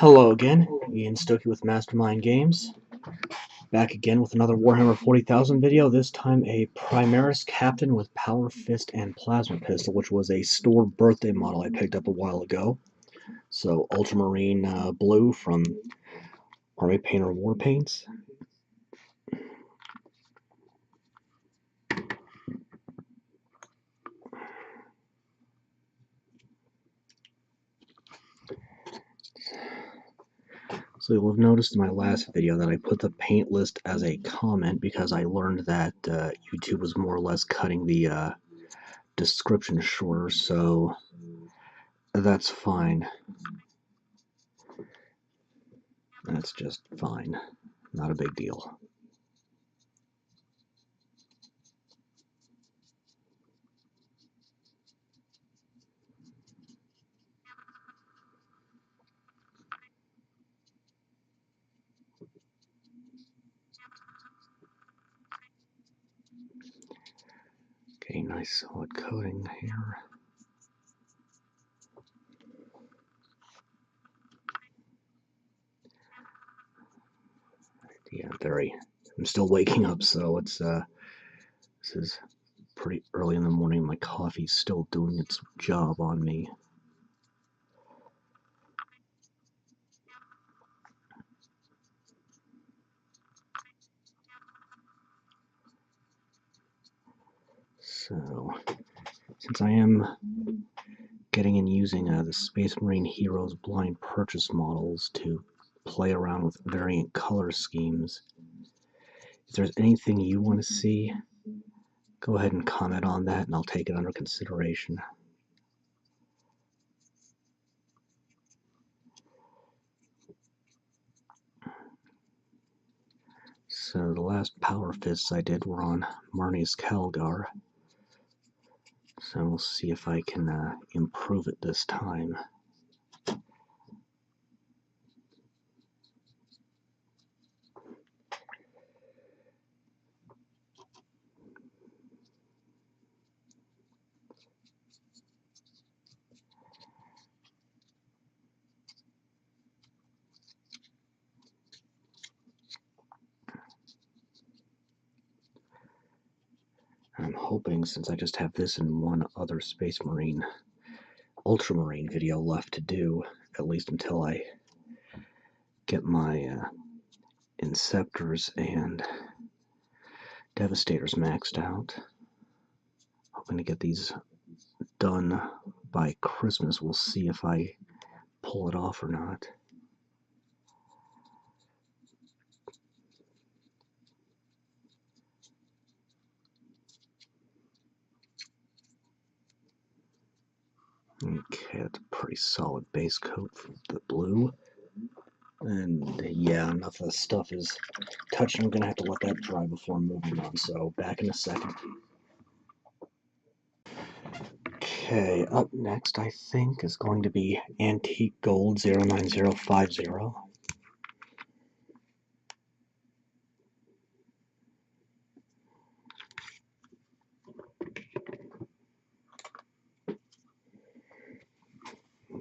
Hello again, Ian Stokey with Mastermind Games. Back again with another Warhammer 40,000 video, this time a Primaris Captain with Power Fist and Plasma Pistol, which was a store birthday model I picked up a while ago. So, ultramarine blue from Army Painter War Paints. So you'll have noticed in my last video that I put the paint list as a comment because I learned that YouTube was more or less cutting the description shorter, so that's fine. That's just fine. Not a big deal. Okay, nice solid coating here. Yeah, I'm still waking up, so it's this is pretty early in the morning. My coffee's still doing its job on me. So, since I am getting and using the Space Marine Heroes blind purchase models to play around with variant color schemes, if there's anything you want to see, go ahead and comment on that and I'll take it under consideration. So the last Power Fists I did were on Marnie's Calgar. So we'll see if I can improve it this time. I'm hoping, since I just have this and one other Space Marine Ultramarine video left to do, at least until I get my Inceptors and Devastators maxed out. Hoping to get these done by Christmas. We'll see if I pull it off or not. Okay, that's a pretty solid base coat for the blue. And yeah, enough of the stuff is touching. I'm going to have to let that dry before moving on, so back in a second. Okay, up next I think is going to be Antique Gold 09050.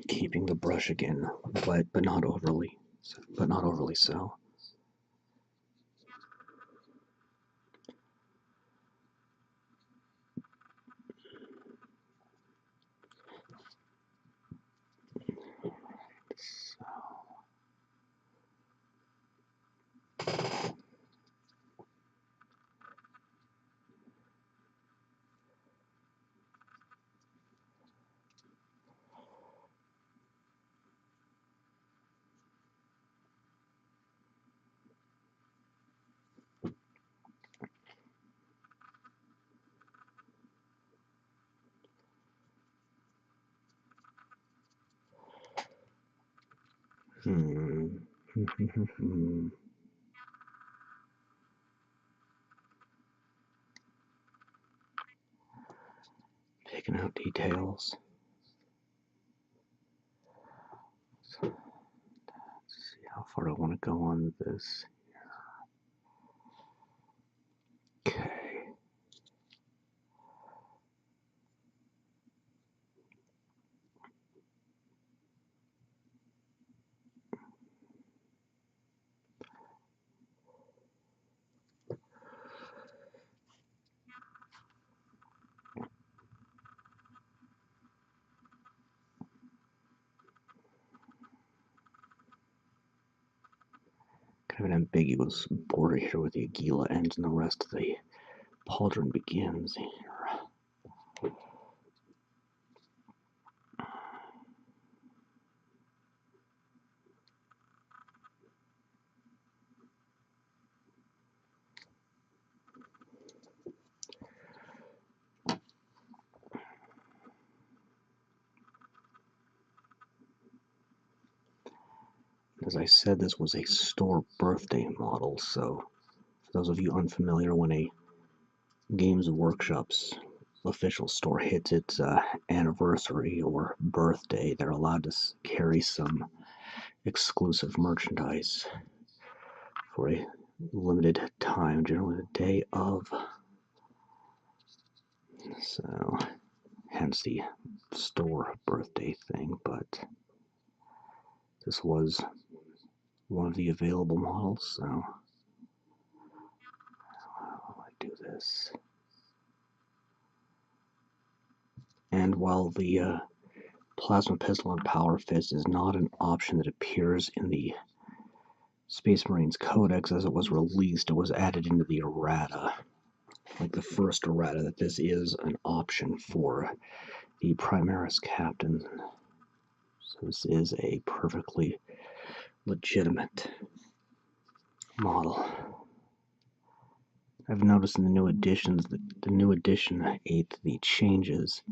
Keeping the brush again wet, but not overly so. Picking out details. So, let's see how far I want to go on this. Okay. have an ambiguous border here where the Aguila ends and the rest of the pauldron begins here. As I said, this was a store birthday model, so for those of you unfamiliar, when a Games Workshop's official store hits its anniversary or birthday, they're allowed to carry some exclusive merchandise for a limited time, generally the day of. So, hence the store birthday thing, but this was one of the available models, so how do I do this? And while the plasma pistol and power fist is not an option that appears in the Space Marines Codex as it was released, it was added into the errata, like the first errata, that this is an option for the Primaris Captain. So this is a perfectly legitimate model. I've noticed in the new editions that the new edition 8, the changes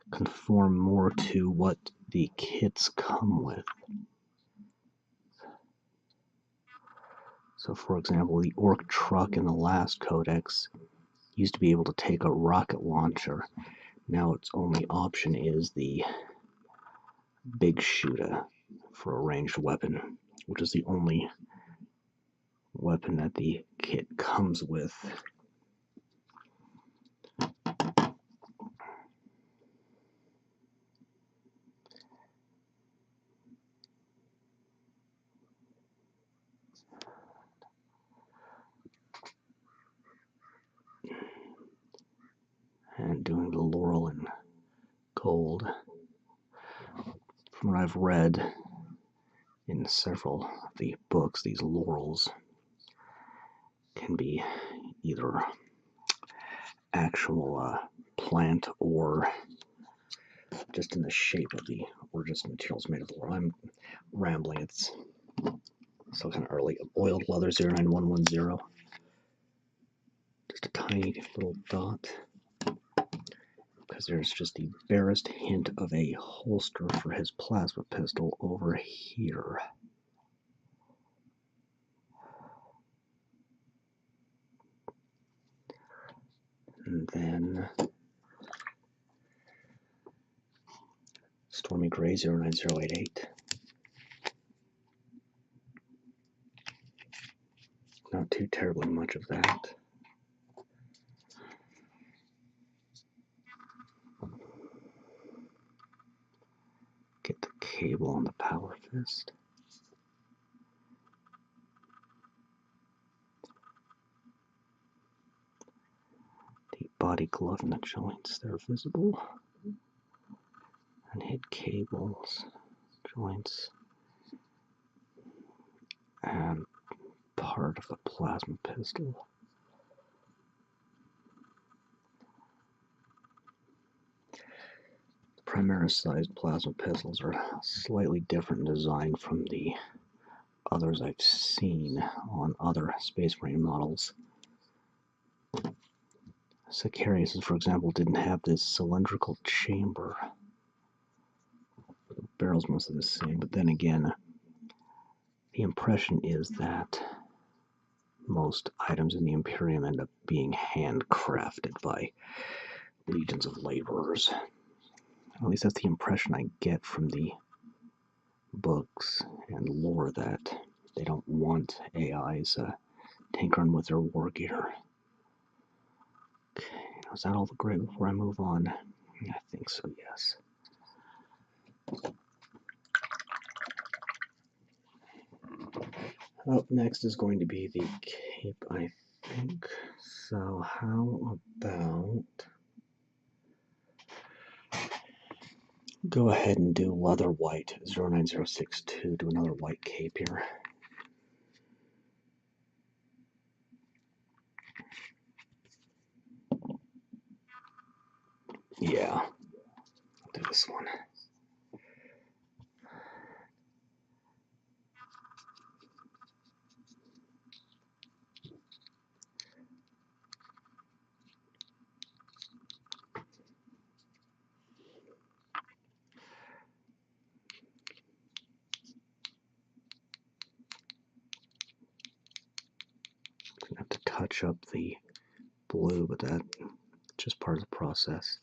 conform more to what the kits come with. So for example, the Orc truck in the last codex used to be able to take a rocket launcher. Now its only option is the big shooter for a ranged weapon, which is the only weapon that the kit comes with. And doing the laurel in gold. From what I've read in several of the books, these laurels can be either actual plant or just in the shape of the, or just materials made of laurel. I'm rambling, it's still kind of early. Oiled leather 09110. Just a tiny little dot, because there's just the barest hint of a holster for his plasma pistol over here. And then Stormy Gray 09088. Not too terribly much of that. Get the cable on the power fist. The body glove and the joints, they're visible. And hit cables, joints, and part of the plasma pistol. Primaris-sized plasma pistols are slightly different in design from the others I've seen on other Space Marine models. Sicarius's, for example, didn't have this cylindrical chamber. The barrel's mostly the same, but then again, the impression is that most items in the Imperium end up being handcrafted by legions of laborers. At least that's the impression I get from the books and lore, that they don't want AIs tinkering with their war gear. Okay, now is that all the gray before I move on? I think so, yes. Up next is going to be the cape, I think. So how about go ahead and do leather white 09062, do another white cape here. Yeah, I'll do this one. I have to touch up the blue, but that's just part of the process.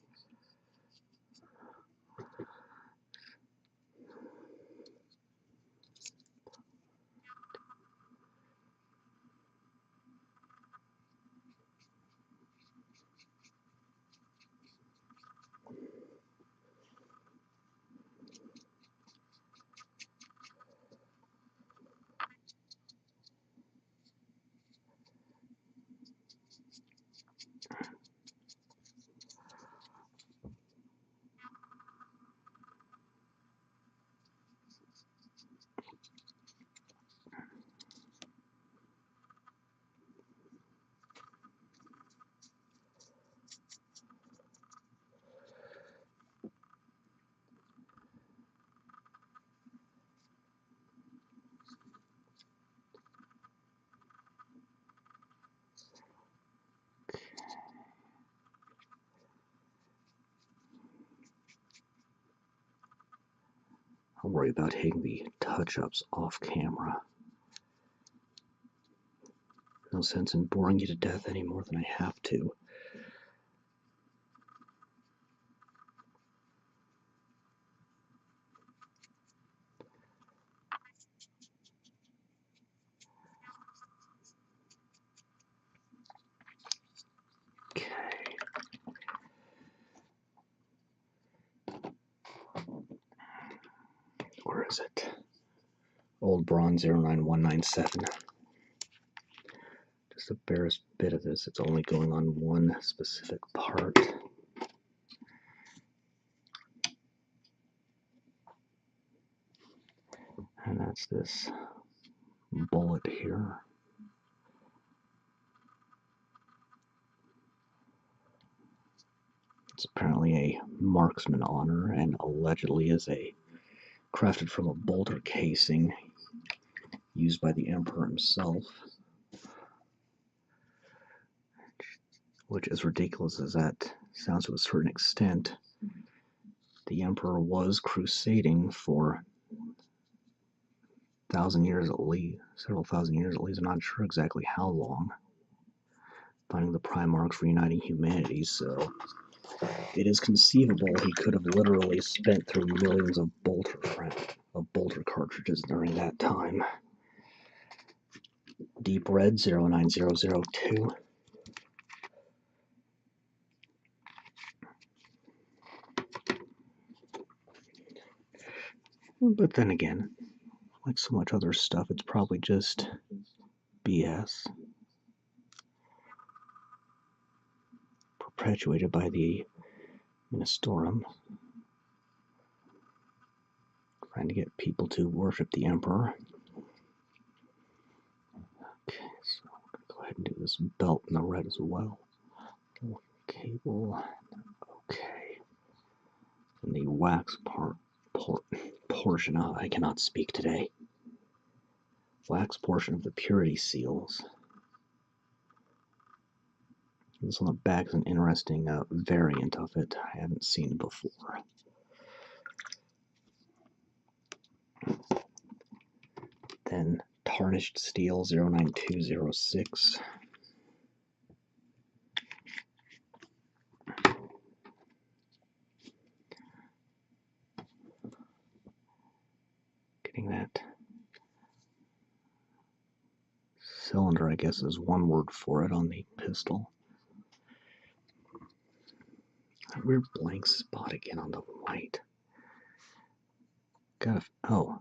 I'll worry about hitting the touch-ups off camera. No sense in boring you to death any more than I have to. Okay. Where is it? Old Bronze 09197. Just the barest bit of this. It's only going on one specific part. And that's this bullet here. It's apparently a marksman honor and allegedly is crafted from a bolter casing used by the Emperor himself. Which, as ridiculous as that sounds to a certain extent, the Emperor was crusading for several thousand years at least. I'm not sure exactly how long, finding the Primarchs reuniting humanity, so it is conceivable he could have literally spent through millions of bolter cartridges during that time. Deep Red 09002. But then again, like so much other stuff, it's probably just BS. Perpetuated by the Ministorum, trying to get people to worship the Emperor. Okay, so I'm going to go ahead and do this belt in the red as well. Cable, okay. And the wax portion, I cannot speak today. Wax portion of the purity seals. This on the back is an interesting variant of it I haven't seen before. Then tarnished steel 09206. Getting that cylinder, I guess, is one word for it on the pistol. A weird blank spot again on the white. Oh,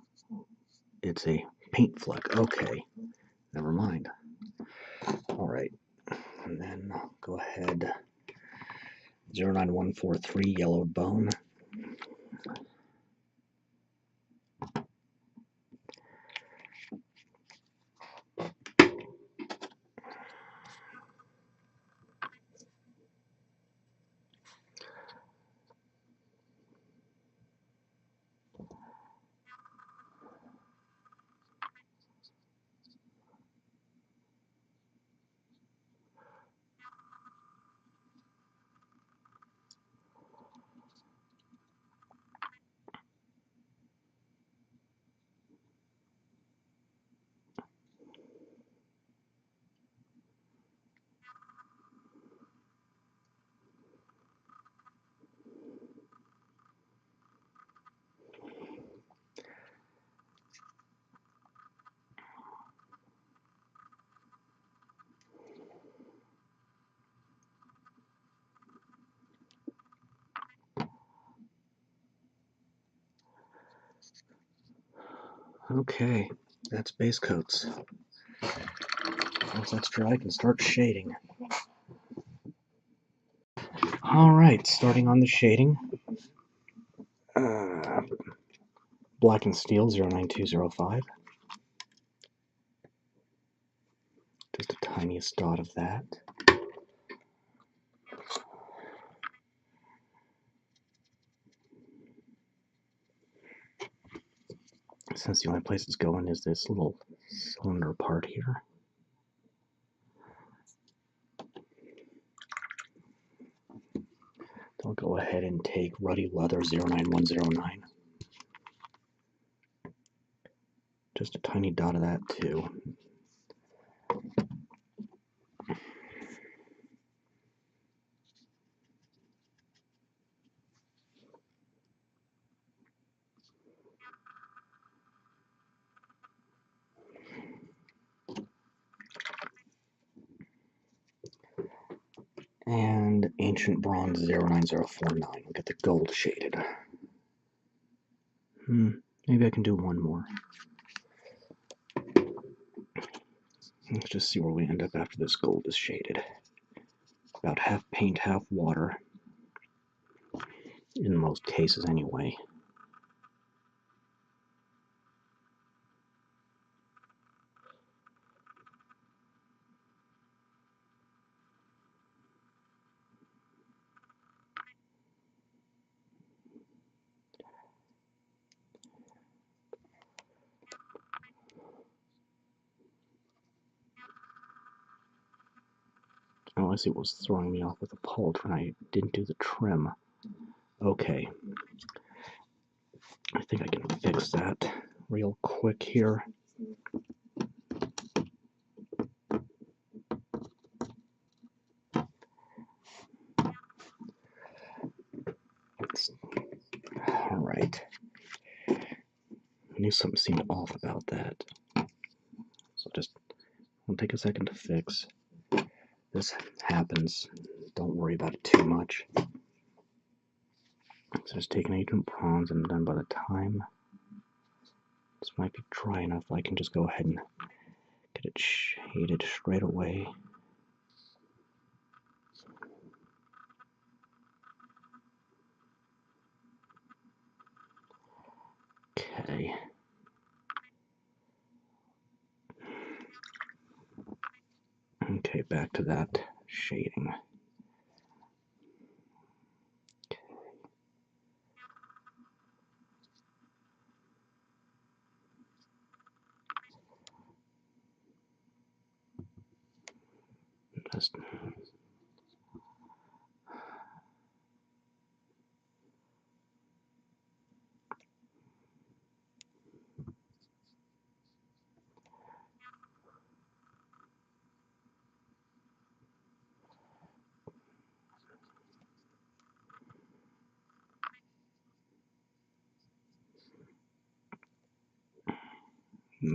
it's a paint fleck. Okay, never mind. All right, and then I'll go ahead. 09143 yellowed bone. Okay, that's base coats. Once that's dry, I can start shading. Alright, starting on the shading. Black and Steel 09205. Just the tiniest dot of that. Since the only place it's going is this little cylinder part here. I'll go ahead and take Ruddy Leather 09109. Just a tiny dot of that too. And Ancient Bronze 09049. We'll get the gold shaded. Maybe I can do one more. Let's just see where we end up after this gold is shaded. About half paint, half water. In most cases, anyway. Oh, I see what was throwing me off with the pauldron. I didn't do the trim. Okay. I think I can fix that real quick here. Alright. I knew something seemed off about that. So just I'll take a second to fix. This happens. Don't worry about it too much. So just take an Ancient Bronze, and then by the time this might be dry enough, I can just go ahead and get it shaded straight away. Okay. Okay, back to that shading. Just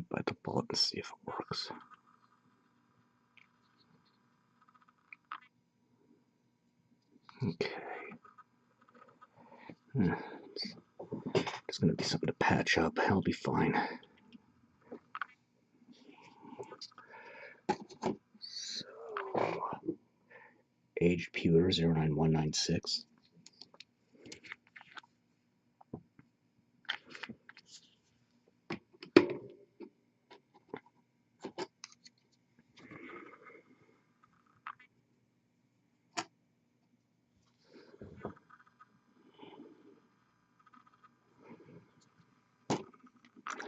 bite the bullet and see if it works. Okay. It's gonna be something to patch up. I'll be fine. So, Aged Pewter 09196.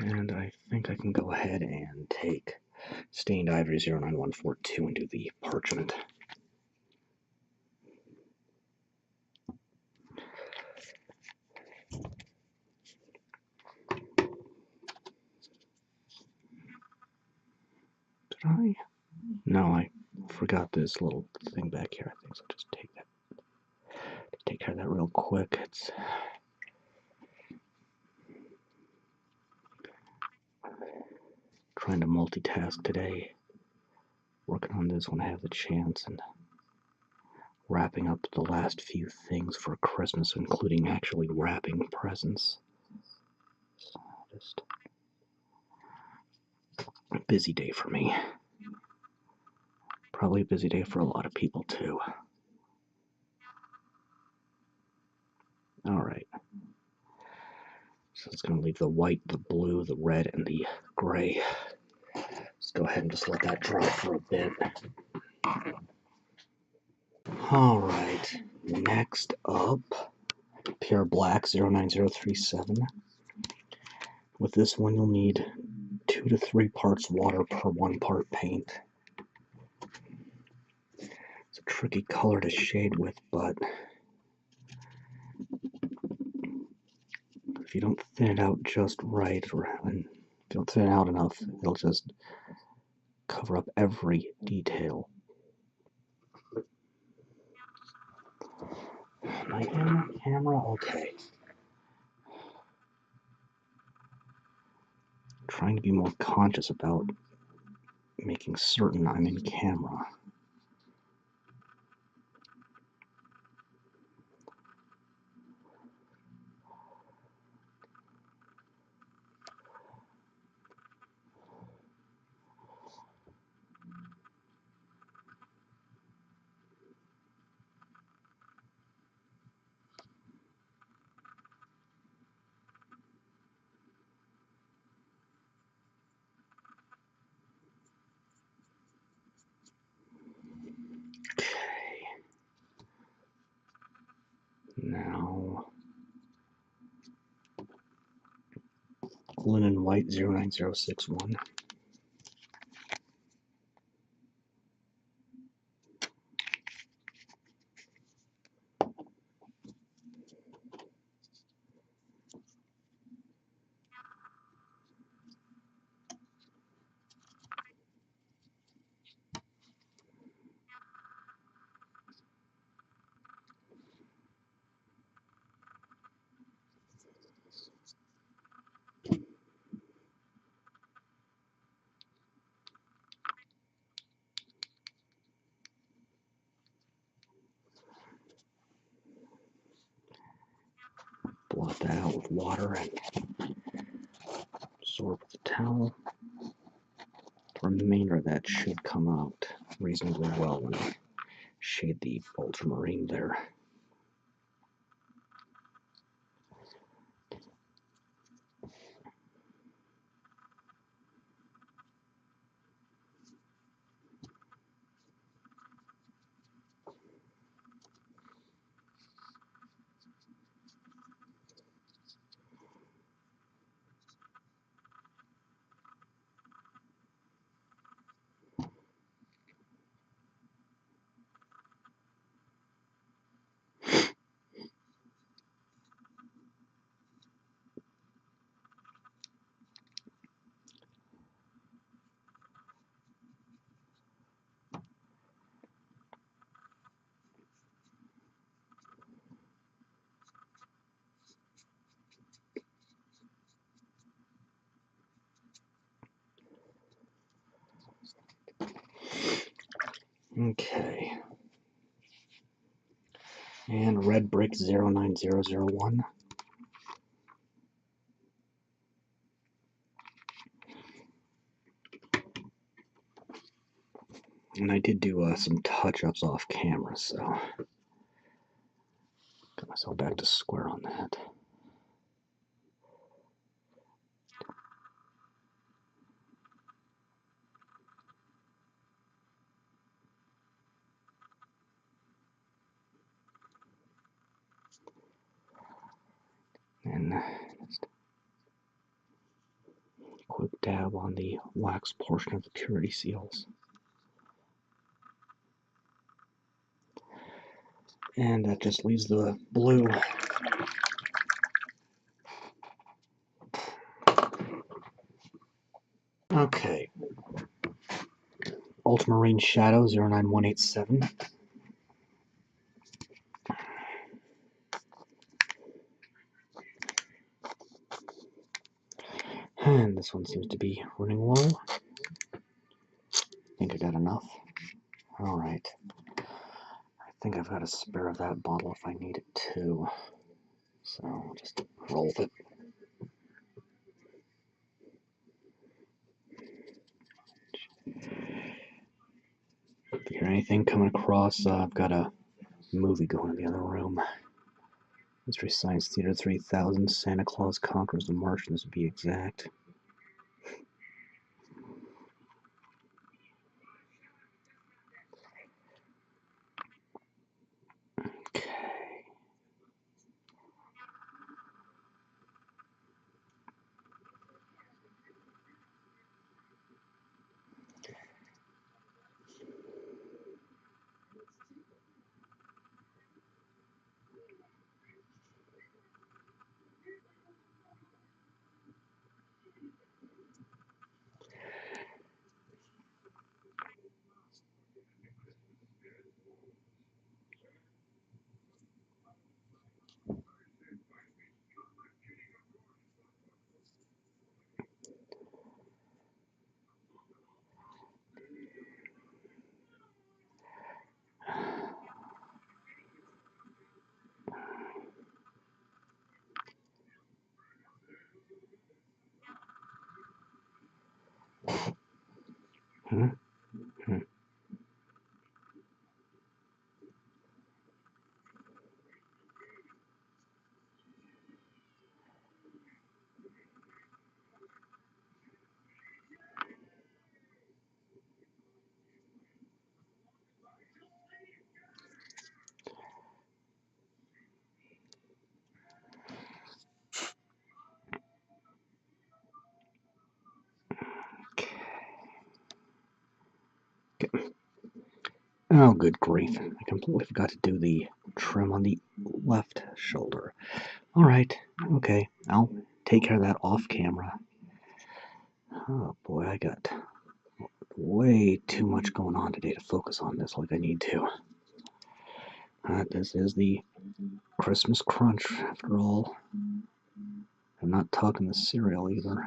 And I think I can go ahead and take Stained Ivory 09142 and do the parchment. Did I? No, I forgot this little thing back here. I think so. Just take care of that real quick. It's trying to multitask today. Working on this when I have the chance and wrapping up the last few things for Christmas, including actually wrapping presents. So just Busy day for me. Probably a busy day for a lot of people too. Alright. So it's going to leave the white, the blue, the red, and the gray. Let's go ahead and just let that dry for a bit. Alright, next up, Pure Black 09037. With this one, you'll need 2 to 3 parts water per 1 part paint. It's a tricky color to shade with, but if you don't thin it out just right, or if you don't thin it out enough, it'll just cover up every detail. My camera? Okay. I'm trying to be more conscious about making certain I'm in camera. Now, Linen White 09061. Blot that out with water and absorb with a towel. The remainder of that should come out reasonably well when I shade the ultramarine there. Okay. And Red Brick 09001. And I did do some touch-ups off camera, so got myself back to square on that. And just a quick dab on the wax portion of the purity seals. And that just leaves the blue. Okay. Ultramarine Shadow 09187. And this one seems to be running low. I think I got enough. Alright. I think I've got a spare of that bottle if I need it too. So I'll just roll with it. anything coming across. I've got a movie going in the other room. Mystery Science Theater 3000, Santa Claus Conquers the Martians to be exact. Okay. Hmm? Hmm. Oh, good grief. I completely forgot to do the trim on the left shoulder. Alright, okay. I'll take care of that off camera. Oh boy, I got way too much going on today to focus on this like I need to. This is the Christmas crunch, after all. I'm not talking the cereal either.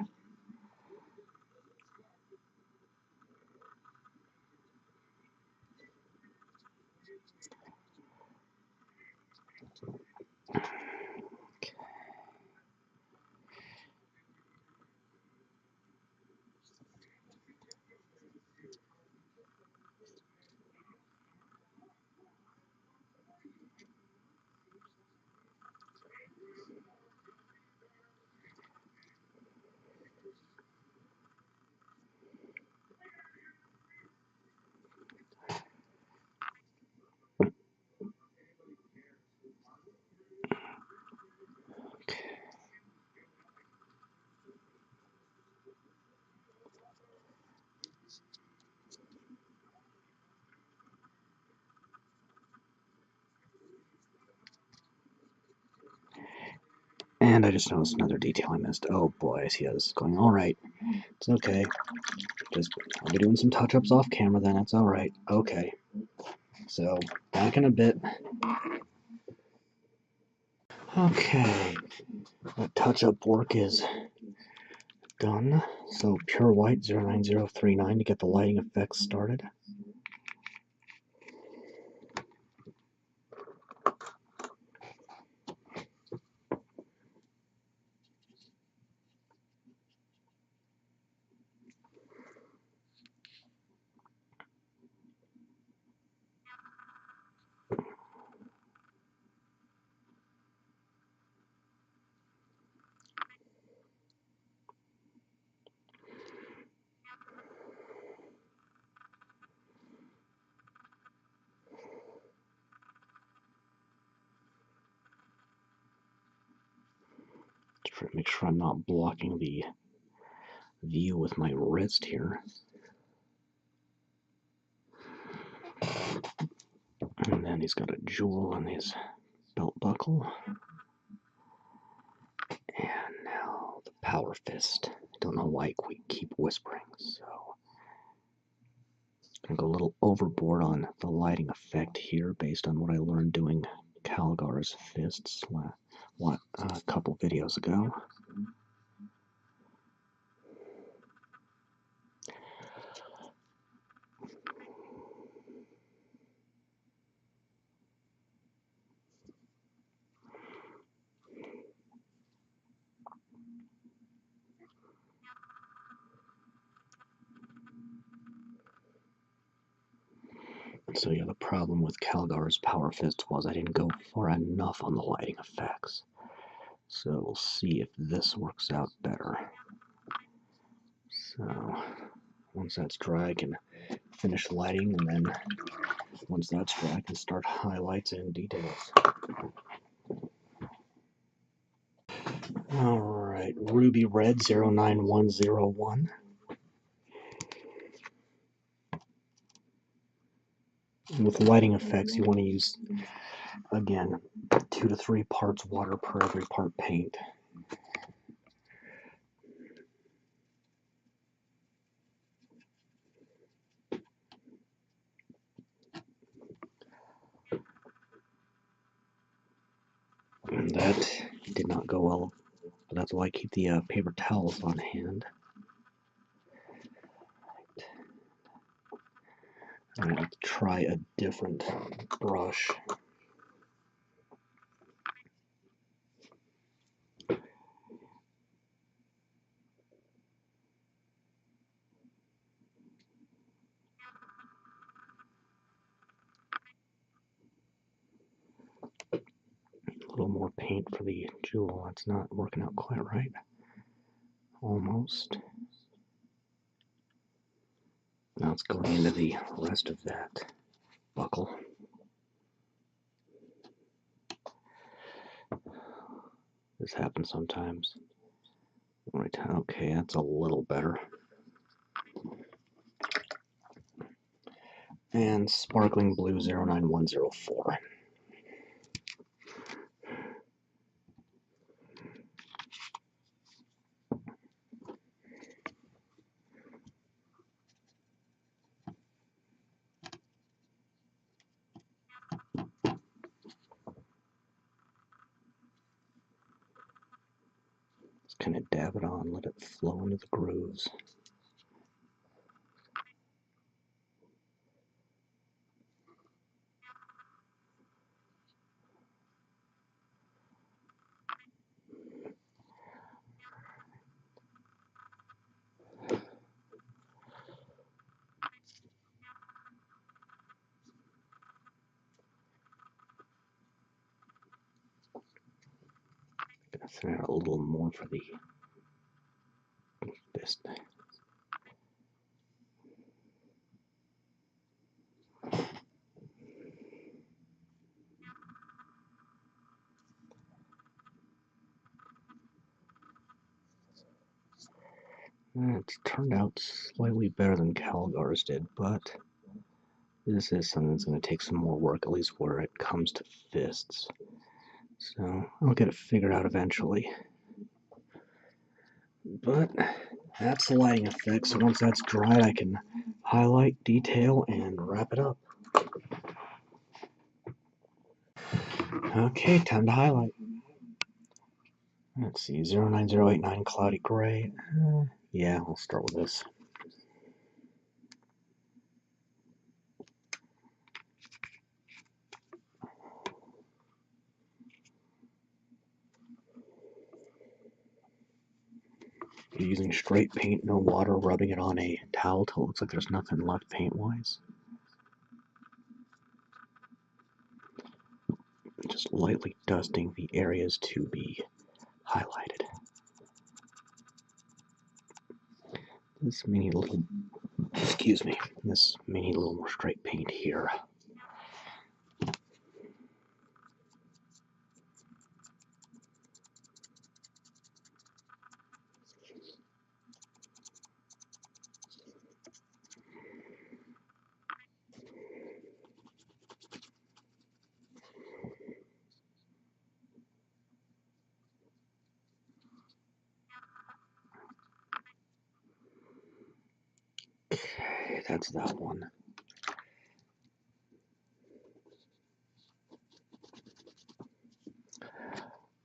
And I just noticed another detail I missed. Oh boy, I see how this is going. Alright, it's okay. I'll be doing some touch-ups off camera then, it's alright. Okay. So, back in a bit. Okay. That touch-up work is done. So, pure white 09039 to get the lighting effects started. Try to make sure I'm not blocking the view with my wrist here. And then he's got a jewel on his belt buckle. And now the power fist. I don't know why we keep whispering, so I'm gonna go a little overboard on the lighting effect here based on what I learned doing Calgar's fists a couple videos ago. So yeah, the problem with Calgar's Power Fist was I didn't go far enough on the lighting effects. So we'll see if this works out better. So once that's dry, I can finish lighting, and then once that's dry, I can start highlights and details. Alright, Ruby Red 09101. With lighting effects, you want to use, again, 2 to 3 parts water per every part paint. And that did not go well, but that's why I keep the paper towels on hand. I'm going to try a different brush. A little more paint for the jewel. That's not working out quite right. Almost. Now it's going into the rest of that buckle. This happens sometimes. Right, okay, that's a little better. And Sparkling Blue 09104. Just kind of dab it on, let it flow into the grooves. Gonna thin out a little more for the fist. It's turned out slightly better than Calgar's did, but this is something that's going to take some more work, at least where it comes to fists. So I'll get it figured out eventually. But that's the lighting effect, so once that's dried, I can highlight, detail, and wrap it up. Okay, time to highlight. Let's see, 09089 Cloudy Gray. Yeah, I'll start with this. Using straight paint, no water, rubbing it on a towel till it looks like there's nothing left paint-wise. Just lightly dusting the areas to be highlighted. This may need a little, excuse me, this may need a little more straight paint here. Okay, that's that one.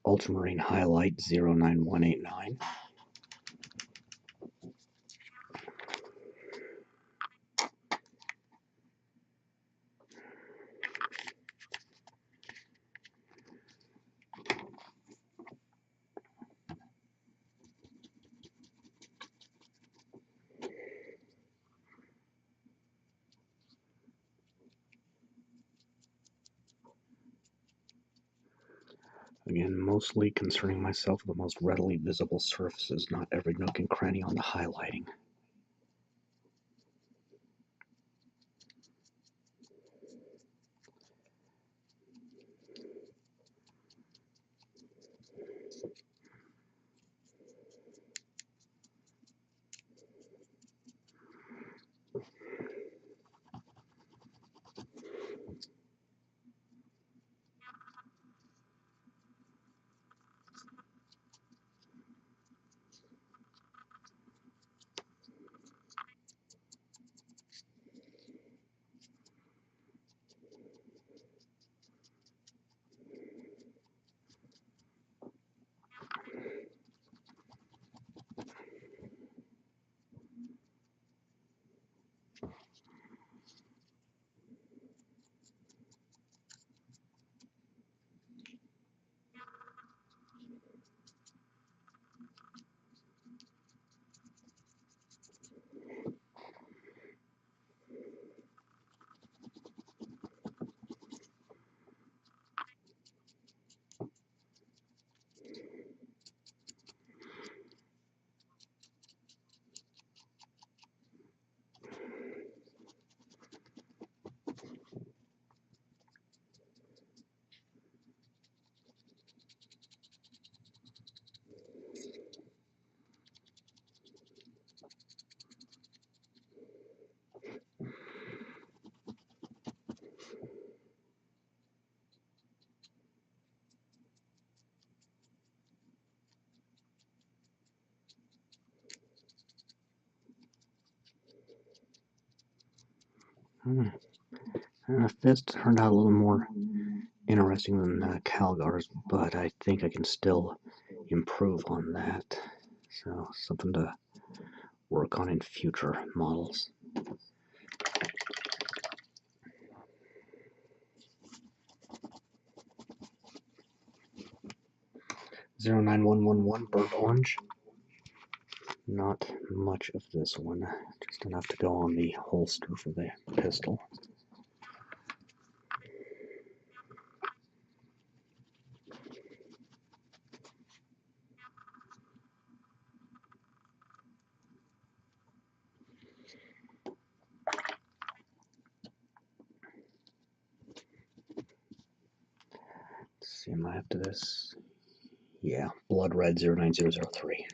Ultramarine Highlight 09189. Again, mostly concerning myself with the most readily visible surfaces, not every nook and cranny on the highlighting. Fist turned out a little more interesting than Calgar's, but I think I can still improve on that. So, something to work on in future models. (09111) burnt orange. Not much of this one, just enough to go on the holster for the pistol. Let's see, am I up to this? Yeah, blood red 09003.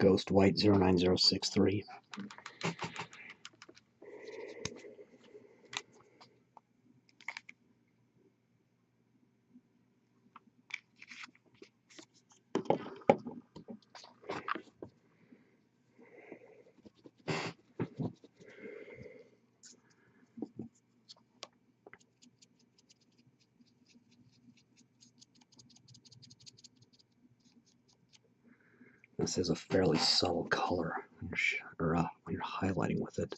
Ghost white 09063. This is a fairly subtle color when you're highlighting with it.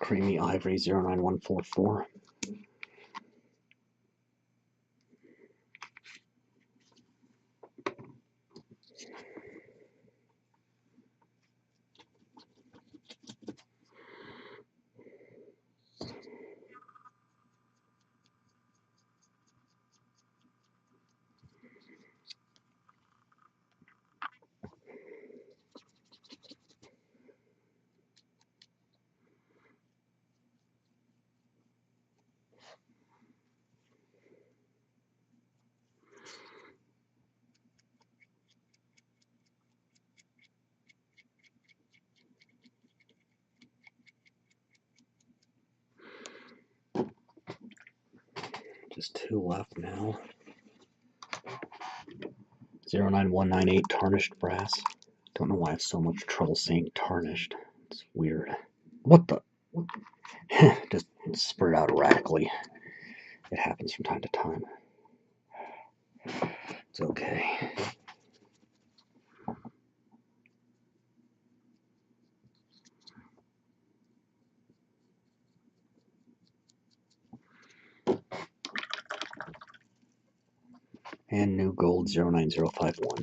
Creamy Ivory 09144. Just 2 left now. 09198 Tarnished Brass. Don't know why I have so much trouble saying tarnished. It's weird. What the? Just spread out erratically. It happens from time to time. It's okay. And new gold 09051.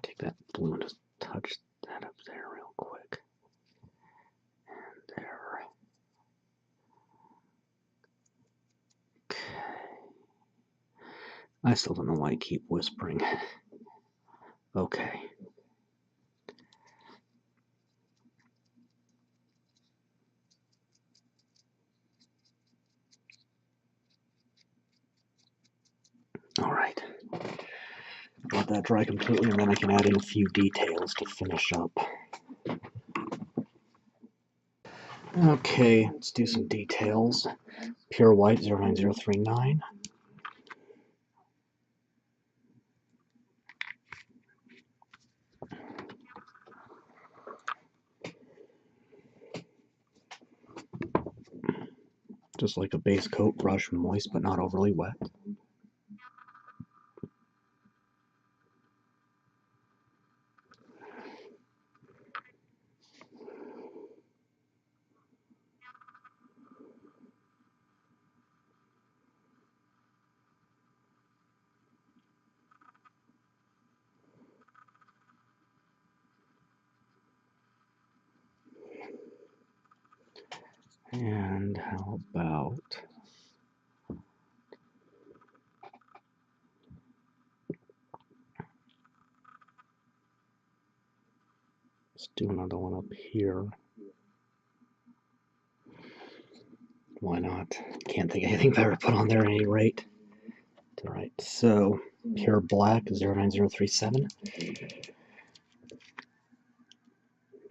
Take that blue and just touch that up there real quick. And there. Okay. I still don't know why I keep whispering. Okay. Alright. Let that dry completely, and then I can add in a few details to finish up. Okay, let's do some details. Pure white 09039. Just like a base coat, brush moist but not overly wet. And how about let's do another one up here. Why not? Can't think of anything better to put on there at any rate. Alright, so pure black 09037.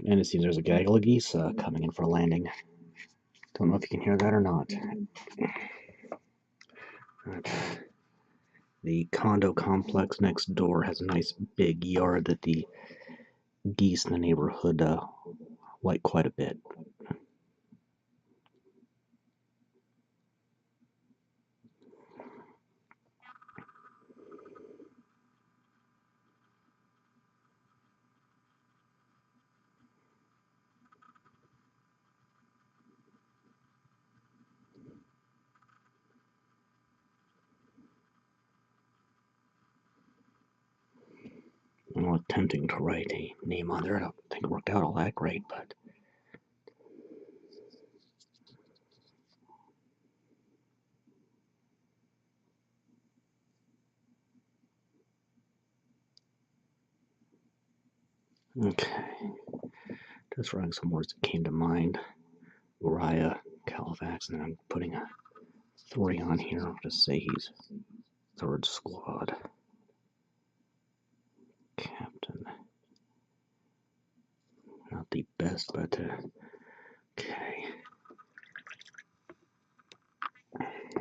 And it seems there's a gaggle of geese coming in for a landing. Don't know if you can hear that or not. The condo complex next door has a nice big yard that the geese in the neighborhood like quite a bit. I'm attempting to write a name on there. I don't think it worked out all that great, but okay. Just writing some words that came to mind. Uriah, Califax, and then I'm putting a 3 on here. I'll just say he's 3rd squad. Captain. Not the best, but okay.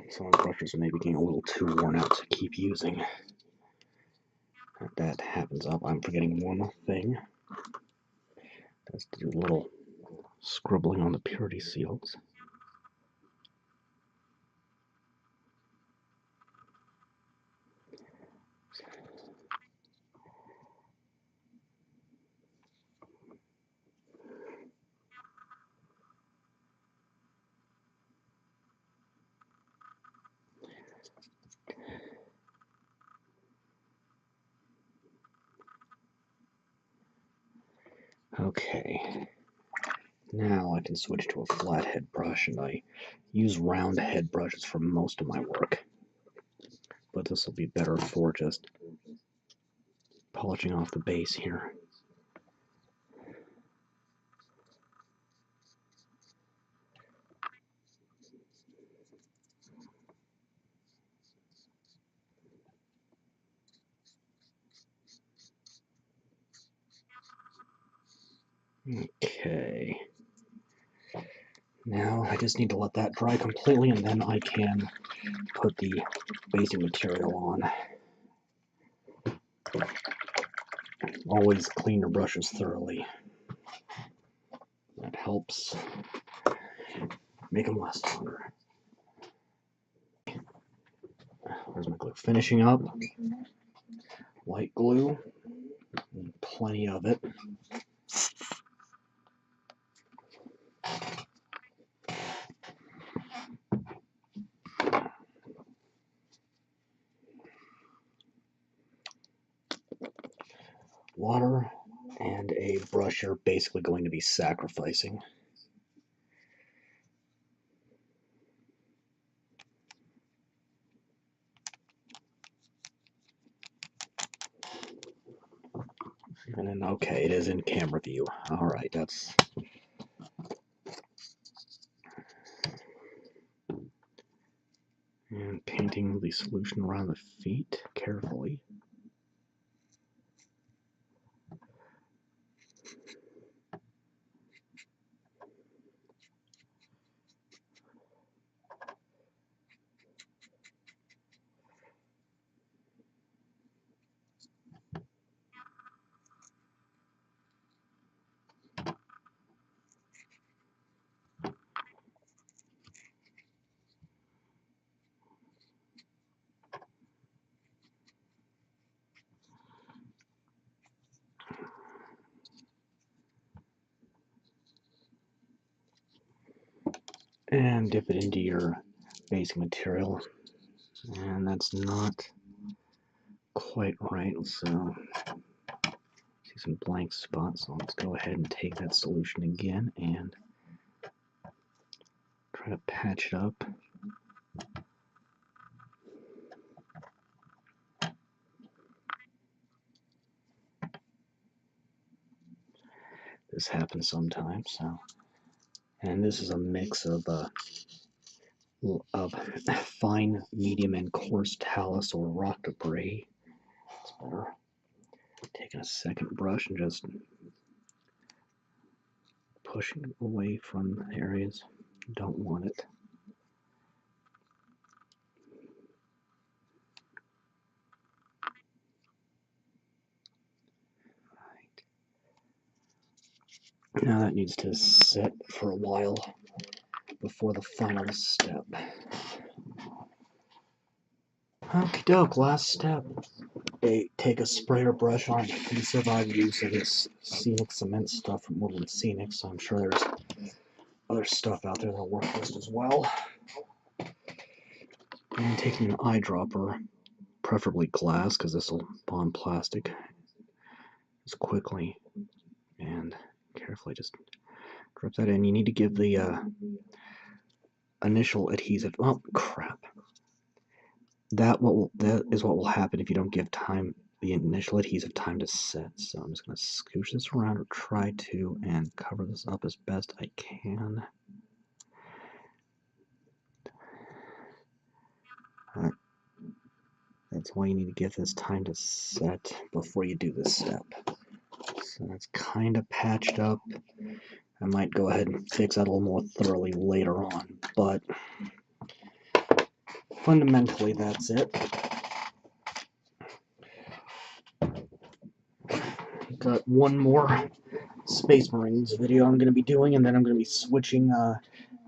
Some of the brushes may be getting a little too worn out to keep using. If that happens up, I'm forgetting one thing. That's to do a little scribbling on the purity seals. Okay, now I can switch to a flathead brush, and I use round head brushes for most of my work. But this will be better for just polishing off the base here. Okay. Now I just need to let that dry completely, and then I can put the basing material on. Always clean your brushes thoroughly. That helps make them last longer. Where's my glue? Finishing up. White glue. Plenty of it. Water and a brush you're basically going to be sacrificing. And then, okay, it is in camera view. Alright, that's... And painting the solution around the feet carefully. And dip it into your basic material. And that's not quite right, so see some blank spots. So let's go ahead and take that solution again and try to patch it up. This happens sometimes. So, and this is a mix of fine, medium, and coarse talus or rock debris. It's better. Taking a second brush and just pushing away from areas you don't want it. Now that needs to sit for a while before the final step. Okie doke, last step. Take a sprayer brush on adhesive. I've used this scenic cement stuff from Woodland Scenic, so I'm sure there's other stuff out there that'll work just as well. And taking an eyedropper, preferably glass, because this will bond plastic, just quickly and carefully just drip that in. You need to give the initial adhesive. Oh crap! That is what will happen if you don't give the initial adhesive time to set. So I'm just going to scooch this around, or try to, and cover this up as best I can. That's why you need to give this time to set before you do this step. So that's kind of patched up. I might go ahead and fix that a little more thoroughly later on, but fundamentally that's it. Got one more Space Marines video I'm going to be doing, and then I'm going to be switching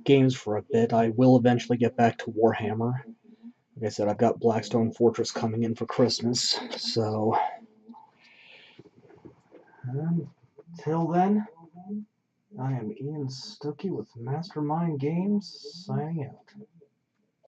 games for a bit. I will eventually get back to Warhammer. Like I said, I've got Blackstone Fortress coming in for Christmas, so until then, I am Ian Stuckey with Mastermind Games, signing out.